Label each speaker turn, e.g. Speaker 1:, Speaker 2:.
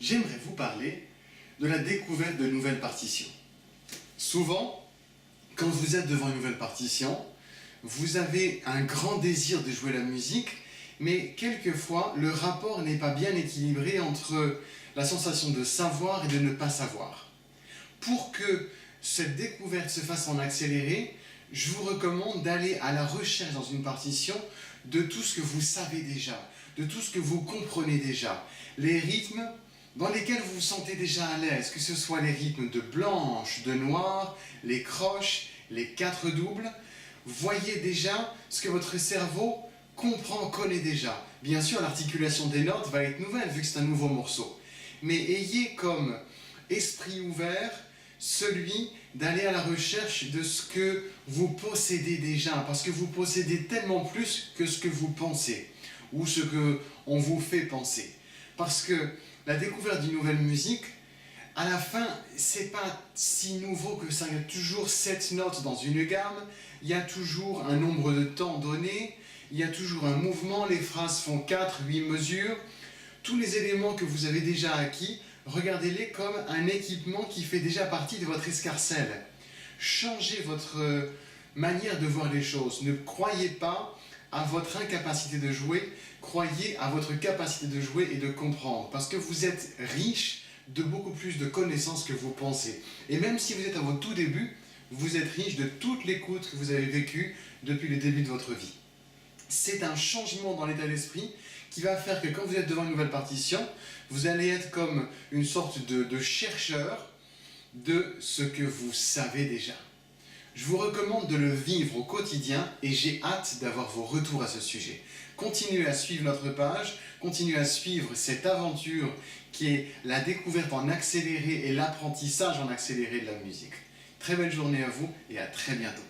Speaker 1: j'aimerais vous parler de la découverte de nouvelles partitions. Souvent, quand vous êtes devant une nouvelle partition, vous avez un grand désir de jouer la musique, mais quelquefois, le rapport n'est pas bien équilibré entre la sensation de savoir et de ne pas savoir. Pour que cette découverte se fasse en accéléré, je vous recommande d'aller à la recherche dans une partition de tout ce que vous savez déjà, de tout ce que vous comprenez déjà, les rythmes dans lesquels vous vous sentez déjà à l'aise, que ce soit les rythmes de blanche, de noir, les croches, les quatre doubles. Voyez déjà ce que votre cerveau comprend, connaît déjà. Bien sûr, l'articulation des notes va être nouvelle vu que c'est un nouveau morceau. Mais ayez comme esprit ouvert celui d'aller à la recherche de ce que vous possédez déjà, parce que vous possédez tellement plus que ce que vous pensez, ou ce qu'on vous fait penser. Parce que la découverte d'une nouvelle musique, à la fin, c'est pas si nouveau que ça. Il y a toujours 7 notes dans une gamme, il y a toujours un nombre de temps donné, il y a toujours un mouvement, les phrases font 4, 8 mesures. Tous les éléments que vous avez déjà acquis, regardez-les comme un équipement qui fait déjà partie de votre escarcelle. Changez votre manière de voir les choses. Ne croyez pas à votre incapacité de jouer, croyez à votre capacité de jouer et de comprendre. Parce que vous êtes riche de beaucoup plus de connaissances que vous pensez. Et même si vous êtes à votre tout début, vous êtes riche de toute l'écoute que vous avez vécue depuis le début de votre vie. C'est un changement dans l'état d'esprit qui va faire que quand vous êtes devant une nouvelle partition, vous allez être comme une sorte de chercheur de ce que vous savez déjà. Je vous recommande de le vivre au quotidien et j'ai hâte d'avoir vos retours à ce sujet. Continuez à suivre notre page, continuez à suivre cette aventure qui est la découverte en accéléré et l'apprentissage en accéléré de la musique. Très belle journée à vous et à très bientôt.